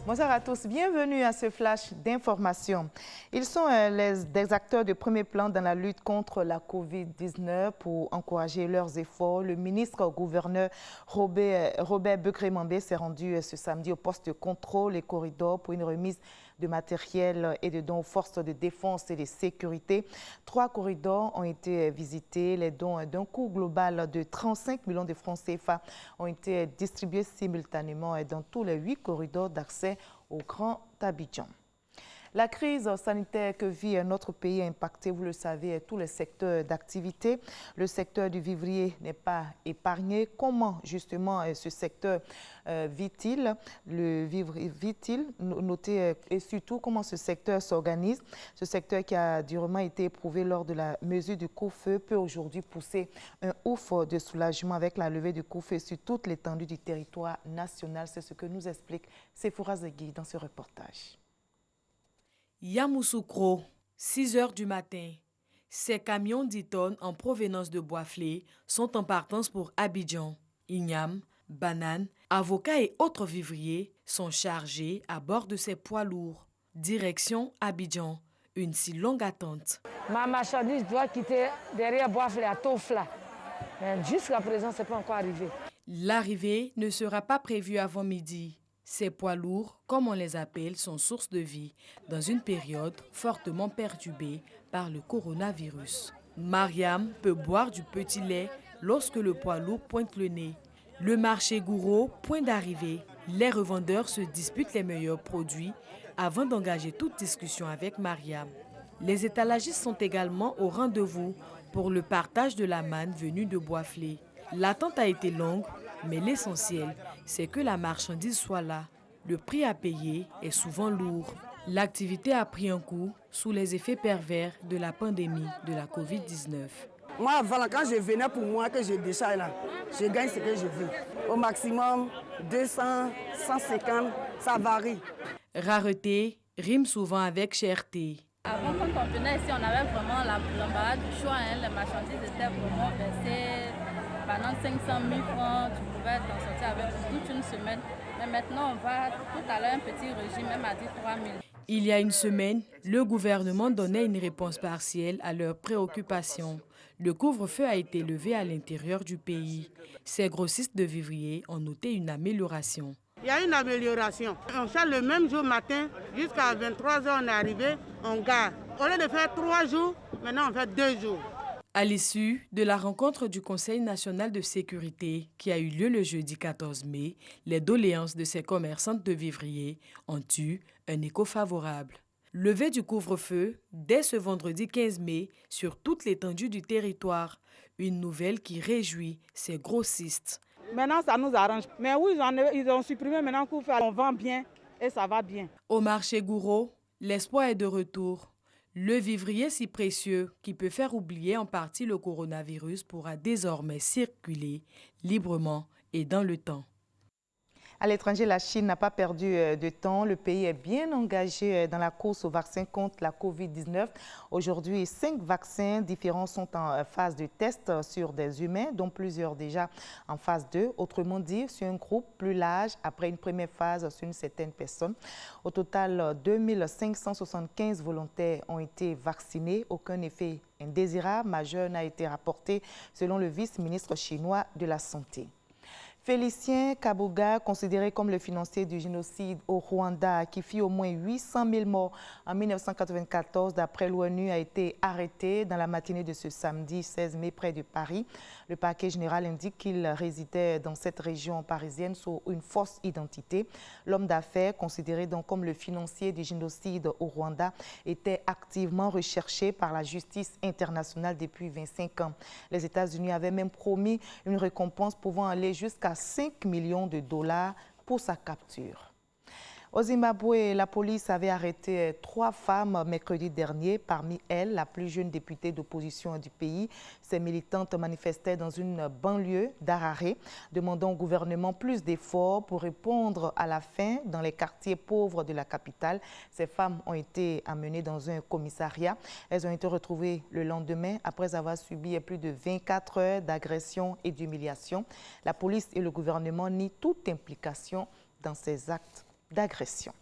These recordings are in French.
Bonsoir à tous, bienvenue à ce flash d'information. Ils sont des acteurs de premier plan dans la lutte contre la COVID-19 pour encourager leurs efforts. Le ministre-gouverneur Robert Begré-Mambé s'est rendu ce samedi au poste de contrôle et corridor pour une remise de matériel et de dons aux forces de défense et de sécurité. 3 corridors ont été visités. Les dons d'un coût global de 35 millions de francs CFA ont été distribués simultanément dans tous les 8 corridors d'accès au Grand Abidjan. La crise sanitaire que vit notre pays a impacté, vous le savez, tous les secteurs d'activité. Le secteur du vivrier n'est pas épargné. Comment justement ce secteur vit-il? Notez et surtout comment ce secteur s'organise. Ce secteur qui a durement été éprouvé lors de la mesure du couvre-feu peut aujourd'hui pousser un ouf de soulagement avec la levée du couvre-feu sur toute l'étendue du territoire national. C'est ce que nous explique Sephora Zegui dans ce reportage. Yamoussoukro, 6 heures du matin. Ces camions 10 tonnes en provenance de Boisflé sont en partance pour Abidjan. Ignames, bananes, avocats et autres vivriers sont chargés à bord de ces poids lourds. Direction Abidjan, une si longue attente. Ma marchandise doit quitter derrière Boisflé à Tofla. Mais jusqu'à présent, ce n'est pas encore arrivé. L'arrivée ne sera pas prévue avant midi. Ces poids lourds, comme on les appelle, sont source de vie dans une période fortement perturbée par le coronavirus. Mariam peut boire du petit lait lorsque le poids lourd pointe le nez. Le marché Gouro, point d'arrivée. Les revendeurs se disputent les meilleurs produits avant d'engager toute discussion avec Mariam. Les étalagistes sont également au rendez-vous pour le partage de la manne venue de Boisflé. L'attente a été longue, mais l'essentiel, c'est que la marchandise soit là. Le prix à payer est souvent lourd. L'activité a pris un coup sous les effets pervers de la pandémie de la COVID-19. Moi, avant, quand je venais pour moi, que je décharge là, je gagne ce que je veux. Au maximum, 200, 150, ça varie. Rareté rime souvent avec cherté. Avant, quand on venait ici, on avait vraiment l'embarras du choix. Les marchandises étaient vraiment versées. Pendant 500 000 francs, tu pouvais t'en sortir avec toute une semaine. Mais maintenant, on va tout à l'heure un petit régime, même à 3 000. Il y a une semaine, le gouvernement donnait une réponse partielle à leurs préoccupations. Le couvre-feu a été levé à l'intérieur du pays. Ces grossistes de vivriers ont noté une amélioration. Il y a une amélioration. On charge le même jour matin, jusqu'à 23 h on est arrivé, on gare. Au lieu de faire 3 jours, maintenant on fait 2 jours. À l'issue de la rencontre du Conseil national de sécurité qui a eu lieu le jeudi 14 mai, les doléances de ces commerçantes de vivriers ont eu un écho favorable. Levée du couvre-feu dès ce vendredi 15 mai sur toute l'étendue du territoire, une nouvelle qui réjouit ces grossistes. Maintenant, ça nous arrange. Mais oui, ils ont supprimé maintenant le couvre-feu. On vend bien et ça va bien. Au marché Gouro, l'espoir est de retour. Le vivrier si précieux qui peut faire oublier en partie le coronavirus pourra désormais circuler librement et dans le temps. À l'étranger, la Chine n'a pas perdu de temps. Le pays est bien engagé dans la course au vaccin contre la COVID-19. Aujourd'hui, 5 vaccins différents sont en phase de test sur des humains, dont plusieurs déjà en phase 2. Autrement dit, sur un groupe plus large, après une première phase sur une certaine personne. Au total, 2575 volontaires ont été vaccinés. Aucun effet indésirable majeur n'a été rapporté, selon le vice-ministre chinois de la Santé. Félicien Kabuga, considéré comme le financier du génocide au Rwanda, qui fit au moins 800 000 morts en 1994 d'après l'ONU, a été arrêté dans la matinée de ce samedi 16 mai près de Paris. Le parquet général indique qu'il résidait dans cette région parisienne sous une fausse identité. L'homme d'affaires, considéré donc comme le financier du génocide au Rwanda, était activement recherché par la justice internationale depuis 25 ans. Les États-Unis avaient même promis une récompense pouvant aller jusqu'à 5 millions de dollars pour sa capture. Au Zimbabwe, la police avait arrêté 3 femmes mercredi dernier. Parmi elles, la plus jeune députée d'opposition du pays. Ces militantes manifestaient dans une banlieue d'Harare, demandant au gouvernement plus d'efforts pour répondre à la faim dans les quartiers pauvres de la capitale. Ces femmes ont été amenées dans un commissariat. Elles ont été retrouvées le lendemain après avoir subi plus de 24 heures d'agression et d'humiliation. La police et le gouvernement nient toute implication dans ces actes d'agression.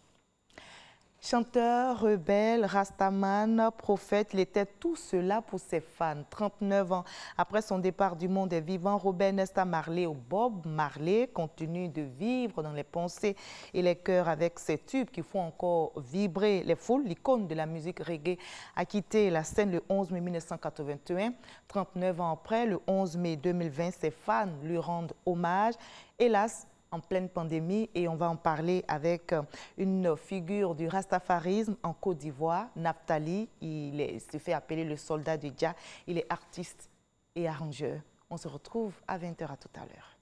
Chanteur, rebelle, rastaman, prophète, il était tout cela pour ses fans. 39 ans après son départ du monde des vivants, Robert Nesta Marley, ou Bob Marley, continue de vivre dans les pensées et les cœurs avec ses tubes qui font encore vibrer les foules. L'icône de la musique reggae a quitté la scène le 11 mai 1981. 39 ans après, le 11 mai 2020, ses fans lui rendent hommage. Hélas, en pleine pandémie, et on va en parler avec une figure du rastafarisme en Côte d'Ivoire, Naphtali. Il se fait appeler le soldat de Jah. Il est artiste et arrangeur. On se retrouve à 20h à tout à l'heure.